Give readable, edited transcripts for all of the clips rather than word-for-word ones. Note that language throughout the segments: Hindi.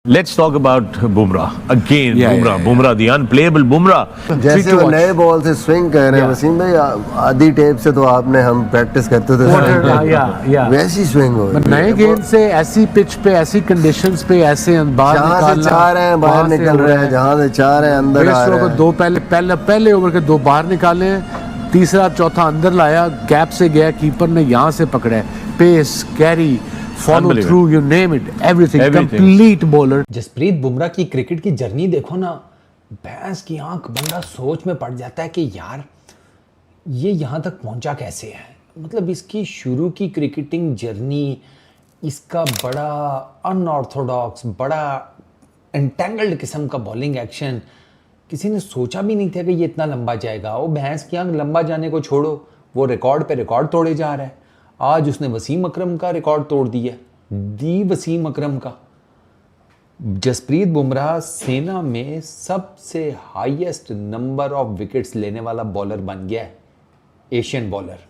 Let's talk about Bumrah again. Yeah. Bumrah, the unplayable Bumrah. जैसे वो नए बॉल से स्विंग कर रहे हैं वसीम भाई, आधी टेप से तो आपने हम प्रैक्टिस करते थे वैसी स्विंग हो रही है। नए गेंद से ऐसी पिच पे, ऐसी कंडीशंस पे, ऐसे बाहर जहाँ से चाह रहे हैं बाहर निकल रहे हैं, जहाँ से चाह रहे हैं अंदर आ रहे हैं। दो पहले ओवर के दो बाहर निकाले हैं, तीसरा चौथा अंदर लाया, गैप से गया, कीपर ने यहाँ से पकड़ा है, pace, carry, follow through, you name it, everything. Complete bowler. Jasprit Bumrah की क्रिकेट की जर्नी देखो ना, भैंस की आंख, बंदा सोच में पड़ जाता है कि यार ये यहाँ तक पहुँचा कैसे है। मतलब इसकी शुरू की क्रिकेटिंग जर्नी, इसका बड़ा अनऑर्थोडॉक्स, बड़ा एंटेंगल्ड किस्म का बॉलिंग एक्शन, किसी ने सोचा भी नहीं था कि ये इतना लंबा जाएगा। वो भैंस की आंख लंबा जाने को छोड़ो, वो रिकॉर्ड पे रिकॉर्ड तोड़े जा रहा है। आज उसने वसीम अकरम का रिकॉर्ड तोड़ दिया, वसीम अकरम का। जसप्रीत बुमराह सेना में सबसे हाईएस्ट नंबर ऑफ विकेट्स लेने वाला बॉलर बन गया है, एशियन बॉलर,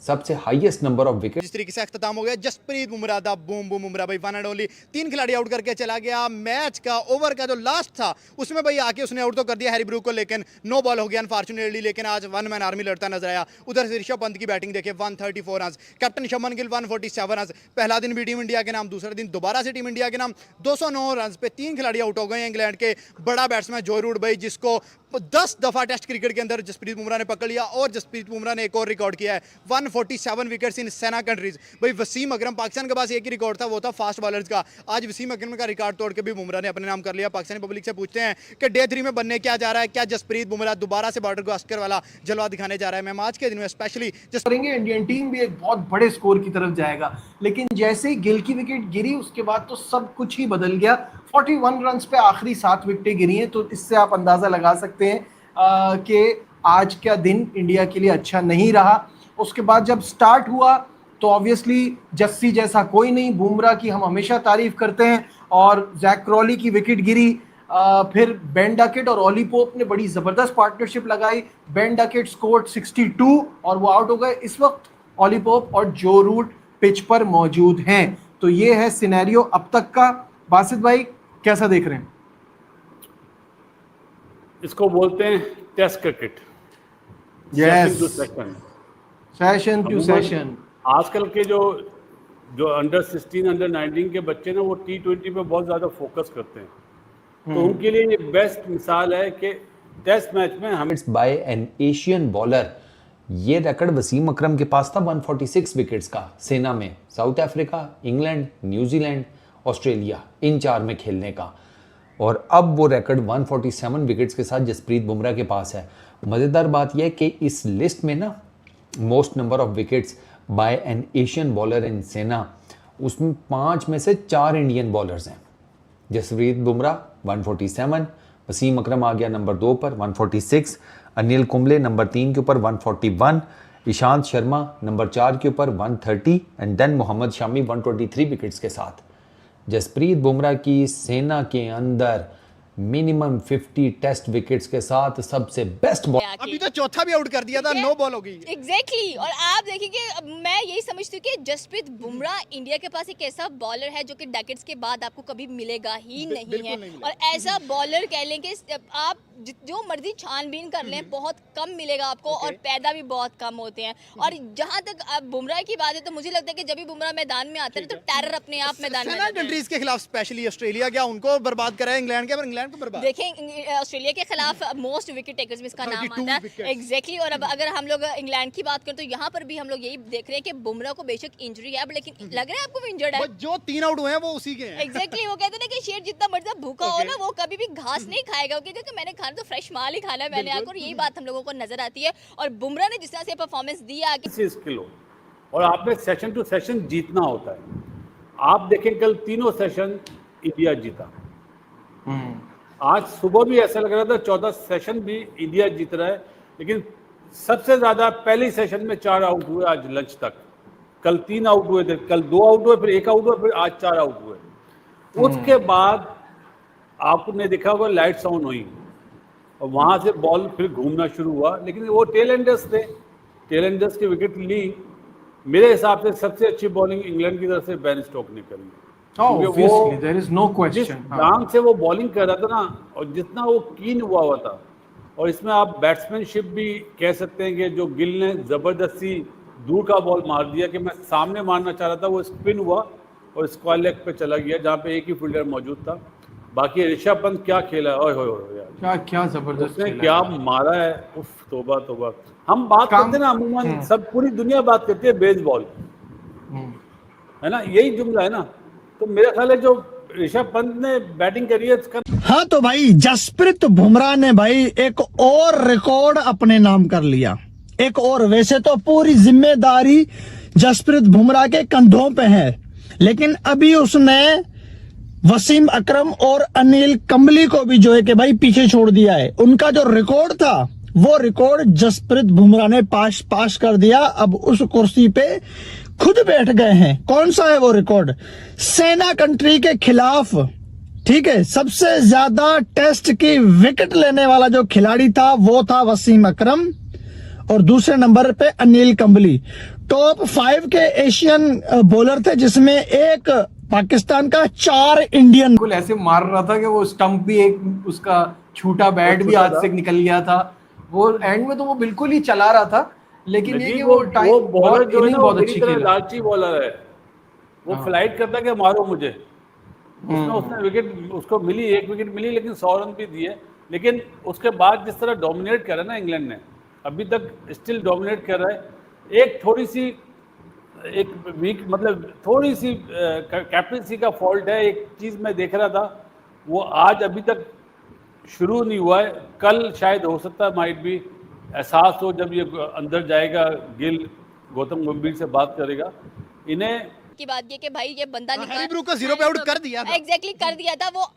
सबसे हाईएस्ट नंबर ऑफ विकेट। जिस तरीके से अख्ताम हो गया जसप्रीत बुमराह दा, बूम बूम बुमराह भाई वन एंड ओनली 3 खिलाड़ी आउट करके चला गया। मैच का ओवर का जो लास्ट था उसमें भाई आके उसने आउट तो कर दिया हैरी ब्रूक को, लेकिन नो बॉल हो गया अनफॉर्चुनेटली। लेकिन आज वन मैन आर्मी लड़ता नजर आया। उधर से ऋषभ पंत की बैटिंग देखे, 134 run, captain Shubman Gill 147 run. पहला दिन भी टीम इंडिया के नाम, दूसरा दिन दोबारा से टीम इंडिया के नाम। 209 रन पे 3 खिलाड़ी आउट हो गए इंग्लैंड के। बड़ा बैट्समैन जो रूट भाई, जिसको 10 दफा टेस्ट क्रिकेट के अंदर जसप्रीत बुमराह ने पकड़ लिया, और जसप्रीत बुमराह ने एक और रिकॉर्ड किया है, 147 विकेट्स इन सेना कंट्रीज। भाई वसीम अकरम, पाकिस्तान के पास एक ही रिकॉर्ड था, वो था फास्ट बॉलर्स का। आज वसीम अकरम का रिकॉर्ड तोड़ के भी बुमराह ने अपने नाम कर लिया। पाकिस्तानी पब्लिक से पूछते हैं कि डे 3 में बनने क्या जा रहा है, क्या जसप्रीत बुमराह दोबारा से बॉर्डर गावस्कर वाला जलवा दिखाने जा रहा है। मैं आज के दिन में स्पेशली करेंगे, इंडियन टीम भी एक बहुत बड़े स्कोर की तरफ जाएगा। लेकिन जैसे ही गिल की विकेट गिरी उसके बाद तो सब कुछ ही बदल गया। 41 रन पे आखिरी 7 विकेटें गिरी हैं, तो इससे आप अंदाजा लगा सकते हैं कि आज का दिन इंडिया के लिए अच्छा नहीं रहा। उसके बाद जब स्टार्ट हुआ तो ऑब्वियसली जस्सी जैसा कोई नहीं, बुमराह की हम हमेशा तारीफ करते हैं, और जैक क्रॉली की विकेट गिरी। फिर बेन डकेट और ऑली पोप ने बड़ी ज़बरदस्त पार्टनरशिप लगाई। बेन डकेट स्कोर्ड 62 और वो आउट हो गए। इस वक्त ऑली पोप और जो रूट पिच पर मौजूद हैं। तो ये है सिनेरियो अब तक का। बासित भाई कैसा देख रहे हैं? इसको बोलते हैं test cricket, session to session. आजकल के जो अंडर 16 अंडर 19 के बच्चे ना, वो T20 पे बहुत ज़्यादा फोकस करते हैं, तो उनके लिए ये बेस्ट मिसाल है कि टेस्ट मैच में हमें बाय एन एशियन बॉलर, ये रिकॉर्ड वसीम अकरम के पास था 146 विकेट्स का सेना में, south Africa, England, New Zealand, Australia, इन 4 में खेलने का। और अब वो रिकॉर्ड 147 विकेट्स के साथ जसप्रीत बुमराह के पास है। मज़ेदार बात यह है कि इस लिस्ट में ना most number of wickets by an Asian bowler in SENA, उसमें 5 में से 4 इंडियन बॉलर्स हैं। जसप्रीत बुमराह 147, वसीम अकरम आ गया नंबर 2 पर 146, अनिल कुंबले नंबर 3 के ऊपर 141, ईशांत शर्मा नंबर 4 के ऊपर 130 and then Mohammed Shami 123 wickets के साथ। जसप्रीत बुमराह की सेना के अंदर मिनिमम 50 टेस्ट विकेट्स के साथ सबसे बेस्ट बॉल। अभी तो चौथा भी आउट कर दिया था, नो बॉल हो गई। एग्जैक्टली। और आप देखिए, मैं यही समझती हूँ कि जसप्रीत बुमराह इंडिया के पास एक ऐसा बॉलर है जो कि डेकेड्स के बाद आपको कभी मिलेगा ही नहीं है। और ऐसा बॉलर कह लें कि आप जो मर्जी छानबीन कर लें, बहुत कम मिलेगा आपको, और पैदा भी बहुत कम होते हैं। और जहाँ तक अब बुमराह की बात है, तो मुझे लगता है कि जब भी बुमराह मैदान में आते हैं तो टेरर अपने आप मैदान में कंट्रीज के खिलाफ, स्पेशली ऑस्ट्रेलिया, क्या उनको बर्बाद करा है इंग्लैंड के, पर इंग्लैंड को बर्बाद। देखें, ऑस्ट्रेलिया के खिलाफ मोस्ट विकेट टेकर्स में इसका नाम आता है। एग्जैक्टली। और अब अगर हम लोग इंग्लैंड की बात करें तो यहाँ पर भी हम लोग यही देख रहे हैं कि बुमराह को बेशक इंजरी है, लेकिन लग रहा है आपको इंजर्ड है। जो 3 आउट हुए हैं वो उसी के हैं। एग्जैक्टली। वो कहते हैं कि शेर जितना मर्जी भूखा हो ना, वो कभी भी घास नहीं खाएगा, क्योंकि मैंने खाना तो फ्रेश माल ही खाना है मैंने आकर, यही बात हम लोगों को नजर आती है। और बुमराह ने जिस तरह से परफॉर्मेंस दिया किलो, और आपने सेशन टू सेशन जीतना होता है। आप देखें कल तीनों सेशन इंडिया जीता। आज सुबह भी ऐसा लग रहा था 14 सेशन भी इंडिया जीत रहा है, लेकिन सबसे ज्यादा पहले सेशन में 4 आउट हुए आज लंच तक। कल 3 आउट हुए थे, कल 2 आउट हुए, फिर 1 आउट हुआ, फिर आज 4 आउट हुए। उसके बाद आपने देखा होगा लाइट्स ऑन हुई और वहां से बॉल फिर घूमना शुरू हुआ, लेकिन वो टेल एंडर्स थे, टेल एंडर्स की विकेट ली। मेरे हिसाब से सबसे अच्छी बॉलिंग इंग्लैंड की तरफ से बेन स्टोक्स ने करी। Obviously, there is no जिस question. हाँ. ढंग से वो बॉलिंग कर रहा था ना, और जितना वो कीन हुआ था, और इसमें आप बैट्समैनशिप भी कह सकते हैं कि जो गिल ने जबरदस्ती दूर का बॉल मार दिया कि मैं सामने मारना चाह रहा था, वो स्पिन हुआ और स्क्वायर लेग पे चला गया जहाँ पे एक ही फील्डर मौजूद था। बाकी ऋषभ पंत क्या खेला, ओए होए होए यार, क्या जबरदस्त उसने खेला क्या है। मारा है, उफ तौबा तौबा। हम बात करते हैं ना अमूमन, सब पूरी दुनिया बात करती है बेसबॉल, है ना, यही जुमला है ना। तो मेरा ख्याल है जो ऋषभ पंत ने बैटिंग करी है इसका, हाँ तो भाई जसप्रीत बुमराह ने भाई एक और रिकॉर्ड अपने नाम कर लिया, एक और। वैसे तो पूरी जिम्मेदारी जसप्रीत बुमराह के कंधों पे है, लेकिन अभी उसने वसीम अकरम और अनिल कंबली को भी जो है कि भाई पीछे छोड़ दिया है। उनका जो रिकॉर्ड था वो रिकॉर्ड जसप्रीत बुमराह ने पास कर दिया। अब उस कुर्सी पे खुद बैठ गए हैं। कौन सा है वो रिकॉर्ड? सेना कंट्री के खिलाफ, ठीक है, सबसे ज्यादा टेस्ट की विकेट लेने वाला जो खिलाड़ी था वो था वसीम अकरम, और दूसरे नंबर पे अनिल कंबली। टॉप 5 के एशियन बॉलर थे, जिसमें एक पाकिस्तान का, 4 इंडियन। बिल्कुल ऐसे मार रहा था कि वो स्टंप भी, एक उसका छूटा बैट भी हाथ से निकल गया था। वो एंड में तो वो बिल्कुल ही चला रहा था, लेकिन ये कि वो बॉलर जो है ना, बहुत वो अच्छी मेरी तरह खेला। लालची बॉलर है, वो फ्लाइट करता है कि मारो मुझे। उसने विकेट उसको मिली, 1 विकेट मिली, लेकिन 100 रन भी दिए। लेकिन उसके बाद जिस तरह डोमिनेट कर रहा है ना इंग्लैंड ने, अभी तक स्टिल डोमिनेट कर रहा है। एक थोड़ी सी एक वीक, मतलब थोड़ी सी कैप्टनसी का फॉल्ट है। एक चीज़ मैं देख रहा था, वो आज अभी तक शुरू नहीं हुआ है, कल शायद हो सकता है, माइट भी एहसास हो जब ये अंदर जाएगा, गिल गौतम गंभीर से बात करेगा। इन्हें की बात ये कि भाई ये बंदा हैरी ब्रूक को 0 पे आउट कर दिया था। एग्जैक्टली कर दिया था, वो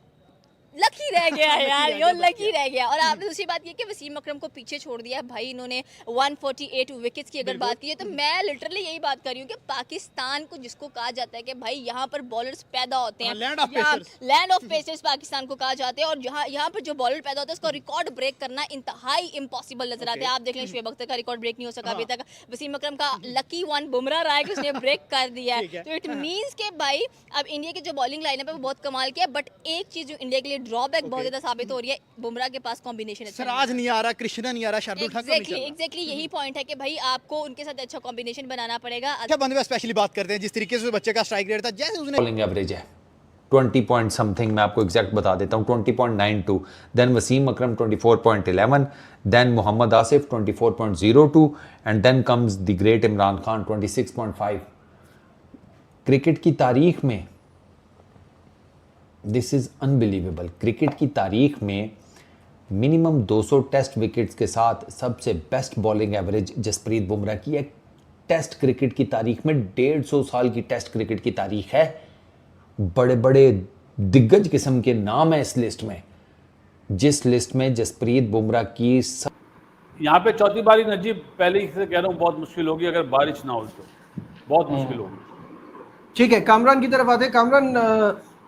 लकी रह गया यार, यो लकी रह गया। और आपने दूसरी बात ये कि वसीम अकरम को पीछे छोड़ दिया भाई इन्होंने। 148 विकेट्स की अगर बात की है तो मैं लिटरली यही बात कर रही हूँ कि पाकिस्तान को जिसको कहा जाता है कि भाई यहाँ पर बॉलर्स पैदा होते हैं, लैंड ऑफ पेसर्स पाकिस्तान को कहा जाता है, और यहाँ पर जो बॉलर पैदा होता है उसका रिकॉर्ड ब्रेक करना इंतहाई इम्पॉसिबल नजर आता है। आप देख लें शुएब अख्तर का रिकॉर्ड ब्रेक नहीं हो सका अभी तक। वसीम अकरम का लकी 1 बुमराह रहा है कि उसने ब्रेक कर दिया है। तो इट मींस के भाई अब इंडिया की जो बॉलिंग लाइनअप है वो बहुत कमाल की है, बट एक चीज जो इंडिया के लिए ड्रॉबैक बहुत ज्यादा साबित हो रही है, बुमराह के पास कॉम्बिनेशन अच्छा सिराज नहीं आ रहा, कृष्णा नहीं आ रहा, शार्दुल ठाकुर नहीं चल रहा। एग्जैक्टली यही पॉइंट है कि भाई आपको उनके साथ अच्छा कॉम्बिनेशन बनाना पड़ेगा। अच्छा बंदे स्पेशली बात करते हैं जिस तरीके से उस बच्चे का स्ट्राइक रेट था, जैसे उसने बॉलिंग एवरेज है 20 पॉइंट समथिंग, मैं आपको एग्जैक्ट बता देता हूँ, 20.92, then Wasim Akram 24.11, then Mohammed Asif 24.02, and then comes the great Imran Khan 26.5। Cricket की तारीख में दिस इज अनबिलीवेबल। क्रिकेट की तारीख में मिनिमम 200 टेस्ट विकेट्स के साथ सबसे best bowling average Jasprit Bumrah की है। टेस्ट क्रिकेट की तारीख में 150 साल की टेस्ट क्रिकेट की तारीख है। बड़े बड़े दिग्गज किस्म के नाम है इस लिस्ट में, जिस लिस्ट में जसप्रीत बुमराह की यहाँ पे चौथी बारी नजीब, पहले ही से कह रहा हूँ बहुत मुश्किल होगी, अगर बारिश ना हो तो बहुत मुश्किल होगी। ठीक है, कामरान की तरफ आते हैं। कामरान,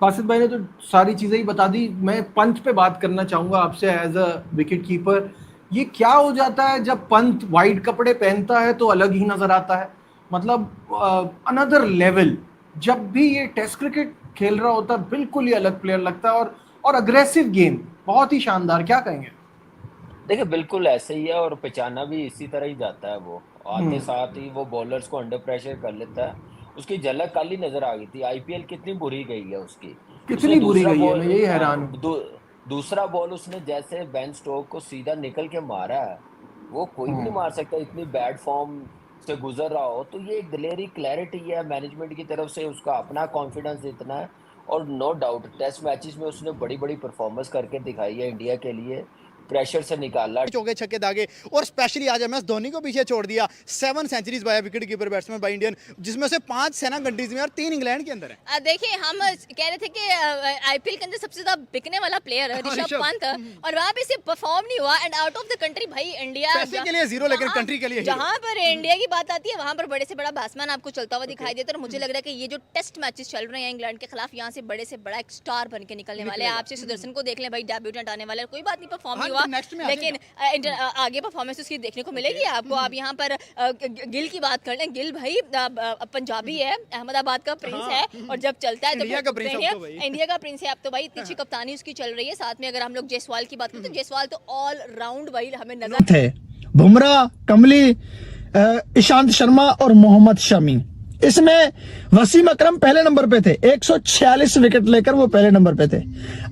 बासित भाई ने तो सारी चीजें ही बता दी। मैं पंत पे बात करना चाहूंगा आपसे एज अ विकेट कीपर। ये क्या हो जाता है जब पंत वाइट कपड़े पहनता है तो अलग ही नजर आता है, मतलब अनदर लेवल। जब भी ये टेस्ट क्रिकेट खेल रहा होता है बिल्कुल ही अलग प्लेयर लगता है, और अग्रेसिव गेम बहुत ही शानदार। क्या कहेंगे? देखिए बिल्कुल ऐसे ही है, और पहचाना भी इसी तरह ही जाता है। वो आते साथ ही वो बॉलर्स को अंडर प्रेशर कर लेता है। उसकी झलक कल ही नजर आ गई थी। आईपीएल कितनी बुरी गई है उसकी, कितनी बुरी गई है, मैं यही हैरान हूं। दूसरा बॉल उसने जैसे बेन स्टोक को सीधा निकल के मारा है, वो कोई भी नहीं मार सकता। इतनी बैड फॉर्म से गुजर रहा हो तो ये एक दिलेरी, क्लैरिटी है मैनेजमेंट की तरफ से, उसका अपना कॉन्फिडेंस इतना है। और नो डाउट टेस्ट मैचेस में उसने बड़ी बड़ी परफॉर्मेंस करके दिखाई है इंडिया के लिए, प्रेशर से निकाला, चौके छक्के दागे, और स्पेशली आज एमएस धोनी को पीछे छोड़ दिया। 7 centuries by wicket keeper batsman by Indian, जिसमें से 5 सेना कंट्रीज में और 3 इंग्लैंड के अंदर है। देखिए हम कह रहे थे कि आईपीएल के अंदर सबसे ज्यादा बिकने वाला प्लेयर है ऋषभ पंत, और वहां पे सिर्फ परफॉर्म नहीं हुआ। And out of the country भाई इंडिया पैसे के लिए 0 लेकिन कंट्री के लिए जहां पर इंडिया की बात आती है वहां पर बड़े से बड़ा बैट्समैन आपको चलता हुआ दिखाई देता है। और मुझे लग रहा है कि ये जो टेस्ट मैचेस चल रहे हैं इंग्लैंड के खिलाफ, यहाँ से बड़े एक स्टार बन के निकलने वाले हैं। आपसे सुदर्शन को देख लें भाई, डेब्यूटेंट आने वाले, कोई बात नहीं परफॉर्म नहीं हुआ, हुआ, next में आ लेकिन आगे परफॉर्मेंस उसकी देखने को मिलेगी आपको। आप यहाँ पर गिल की बात कर लें, गिल भाई पंजाबी है, अहमदाबाद का प्रिंस है, और जब चलता है तो इंडिया का प्रिंस है अब तो भाई। इंडिया का प्रिंस है अब तो भाई। इतनी अच्छी कप्तानी उसकी चल रही है। साथ में अगर हम लोग जायसवाल की बात करें तो जायसवाल तो ऑल राउंड भाई हमें नजर थे बुमराह, कमली, ईशांत शर्मा और मोहम्मद शमी। इसमें वसीम अकरम पहले नंबर पे थे, 146 विकेट लेकर वो पहले नंबर पे थे।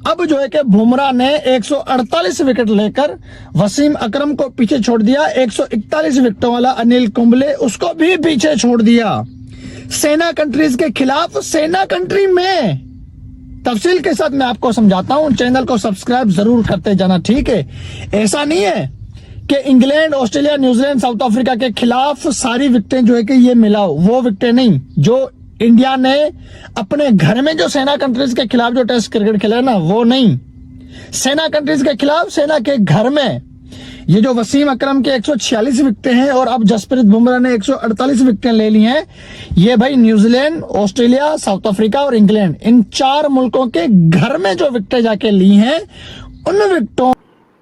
अब जो है कि बुमराह ने 148 विकेट लेकर वसीम अकरम को पीछे छोड़ दिया। 141 विकेटों वाला अनिल कुंबले उसको भी पीछे छोड़ दिया। सेना कंट्रीज के खिलाफ सेना कंट्री में तफसील के साथ मैं आपको समझाता हूं। चैनल को सब्सक्राइब जरूर करते जाना, ठीक है। ऐसा नहीं है कि England, Australia, New Zealand, south Africa के खिलाफ सारी विकेटें जो है कि ये मिलाओ, वो विकेटें नहीं। जो इंडिया ने अपने घर में जो सेना कंट्रीज के खिलाफ जो टेस्ट क्रिकेट खेला ना, वो नहीं। सेना कंट्रीज के खिलाफ सेना के घर में ये जो वसीम अकरम के 146 विकेटें हैं और अब जसप्रीत बुमराह ने 148 विकेटें ले ली हैं, ये भाई न्यूजीलैंड, ऑस्ट्रेलिया, साउथ अफ्रीका और इंग्लैंड, इन 4 मुल्कों के घर में जो विकेटें जाके ली हैं, उन विकेटों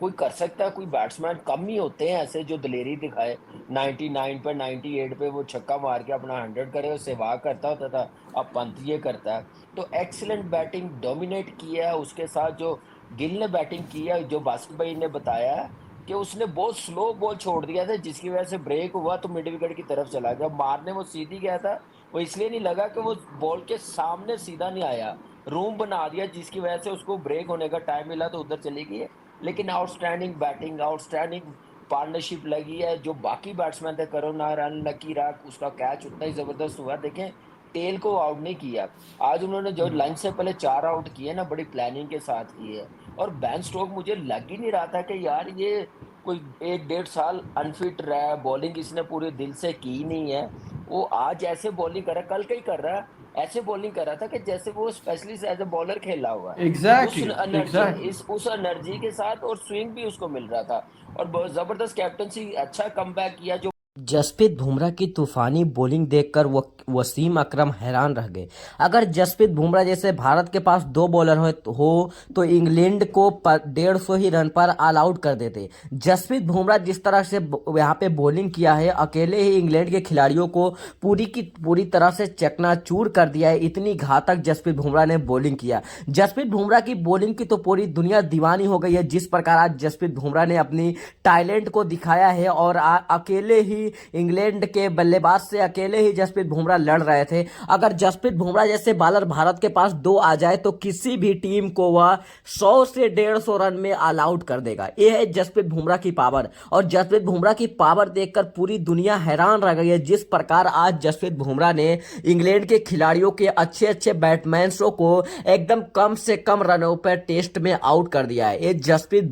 कोई कर सकता है। कोई बैट्समैन कम ही होते हैं ऐसे जो दलेरी दिखाए। 99 पे 98 पे वो छक्का मार के अपना 100 करे, और सहवाग करता होता था, अब पंत ये करता है। तो एक्सीलेंट बैटिंग डोमिनेट किया है। उसके साथ जो गिल ने बैटिंग की है, जो बास्केट भाई ने बताया है कि उसने बहुत स्लो बॉल छोड़ दिया था, जिसकी वजह से ब्रेक हुआ तो मिड विकेट की तरफ चला गया। मारने वो सीधी गया था, वो इसलिए नहीं लगा कि वो बॉल के सामने सीधा नहीं आया, रूम बना दिया, जिसकी वजह से उसको ब्रेक होने का टाइम मिला तो उधर चली गई। लेकिन आउटस्टैंडिंग बैटिंग, आउटस्टैंडिंग पार्टनरशिप लगी है। जो बाकी बैट्समैन थे, करुण नारायण, लकी राग, उसका कैच उतना ही ज़बरदस्त हुआ। देखें, टेल को आउट नहीं किया। आज उन्होंने जो लंच से पहले 4 आउट किए ना, बड़ी प्लानिंग के साथ किए। और बेन स्टोक मुझे लग ही नहीं रहा था कि यार ये कोई 1-1.5 साल अनफिट रहा है, बॉलिंग इसने पूरे दिल से की नहीं है। वो आज ऐसे बॉलिंग कर रहा है, कल कहीं कर रहा है, ऐसे बॉलिंग कर रहा था कि जैसे वो स्पेशलिस्ट एज ए बॉलर खेला हुआ है। उस एनर्जी के साथ, और स्विंग भी उसको मिल रहा था, और बहुत जबरदस्त कैप्टनसी, अच्छा कमबैक किया। जो जसप्रीत बुमराह की तूफानी बॉलिंग देखकर वसीम अकरम हैरान रह गए। अगर जसप्रीत बुमराह जैसे भारत के पास 2 बॉलर हो तो इंग्लैंड को 150 ही रन पर ऑल आउट कर देते। जसप्रीत बुमराह जिस तरह से यहाँ पे बॉलिंग किया है, अकेले ही इंग्लैंड के खिलाड़ियों को पूरी की पूरी तरह से चकनाचूर कर दिया है। इतनी घातक जसप्रीत बुमराह ने बॉलिंग किया। जसप्रीत बुमराह की बॉलिंग की तो पूरी दुनिया दीवानी हो गई है। जिस प्रकार आज जसप्रीत बुमराह ने अपनी टैलेंट को दिखाया है, और अकेले ही इंग्लैंड के बल्लेबाज से अकेले ही जसप्रीत बुमराह लड़ रहे थे। अगर जसप्रीत बुमराह जैसे बॉलर भारत के पास 2 आ जाए तो किसी भी टीम को वह 100 से 150 रन में ऑल आउट कर देगा। यह है जसप्रीत बुमराह की पावर, और जसप्रीत बुमराह की पावर देखकर पूरी दुनिया हैरान रह गई है। जिस प्रकार आज जसप्रीत बुमराह ने इंग्लैंड के खिलाड़ियों के अच्छे बैट्समैनों को एकदम कम से कम रनों पर टेस्ट में आउट कर दिया है। ये जसप्रीत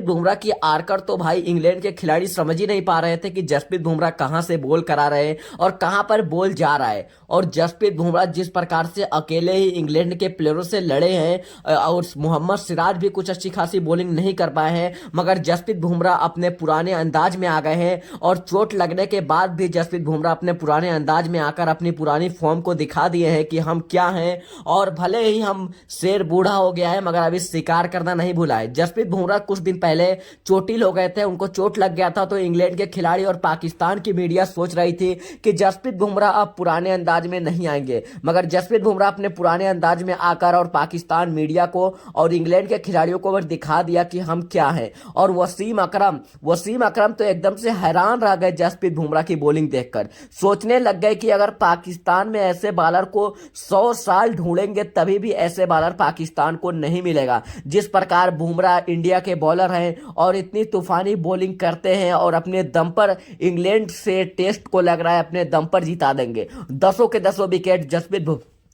बुमराह की आर्कर तो भाई इंग्लैंड के खिलाड़ी समझ ही नहीं पा रहे थे कि जसप्रीत बुमराह कहां से बॉल करा रहे हैं और कहां पर बॉल जा रहा है। और जसप्रीत बुमराह जिस प्रकार से अकेले ही इंग्लैंड के प्लेयरों से लड़े हैं, और मोहम्मद सिराज भी कुछ अच्छी खासी बॉलिंग नहीं कर पाए हैं, मगर जसप्रीत बुमराह अपने पुराने अंदाज में आ गए हैं। और चोट लगने के बाद भी जसप्रीत बुमराह अपने पुराने अंदाज में आकर अपनी पुरानी फॉर्म को दिखा दिए हैं कि हम क्या हैं। और भले ही हम शेर बूढ़ा हो गया है, मगर अभी शिकार करना नहीं भूला है। जसप्रीत बुमराह कुछ दिन पहले चोटिल हो गए थे, उनको चोट लग गया था, तो इंग्लैंड के खिलाड़ी और पाकिस्तान की मीडिया सोच रही थी कि जसप्रीत बुमराह अब पुराने अंदाज में नहीं आएंगे, मगर जसप्रीत बुमराह अपने पुराने अंदाज में आकर और पाकिस्तान मीडिया को और इंग्लैंड के खिलाड़ियों को दिखा दिया कि हम क्या हैं। और वसीम अकरम तो एकदम से हैरान रह गए जसप्रीत बुमराह की बॉलिंग देखकर। सोचने लग गए कि अगर पाकिस्तान में ऐसे बॉलर को 100 साल ढूंढेंगे तभी भी ऐसे बॉलर पाकिस्तान को नहीं मिलेगा। जिस प्रकार बुमराह इंडिया के बॉलर हैं और इतनी तूफानी बॉलिंग करते हैं, और अपने दम पर इंग्लैंड से टेस्ट को लग रहा है अपने दम पर जिता देंगे। 10 के 10 विकेट जसप्रीत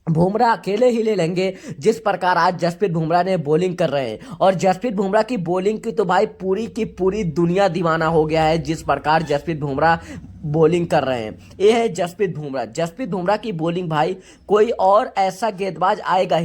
बुमराह अकेले ही ले लेंगे। जिस प्रकार आज जसप्रीत बुमराह ने बॉलिंग कर रहे हैं, और जसप्रीत बुमराह की बॉलिंग की तो भाई पूरी की पूरी दुनिया दीवाना हो गया है। जिस प्रकार जसप्रीत बुमराह बॉलिंग कर रहे हैं, यह है जसप्रीत बुमराह की बॉलिंग भाई, कोई और ऐसा गेंदबाज आएगा ही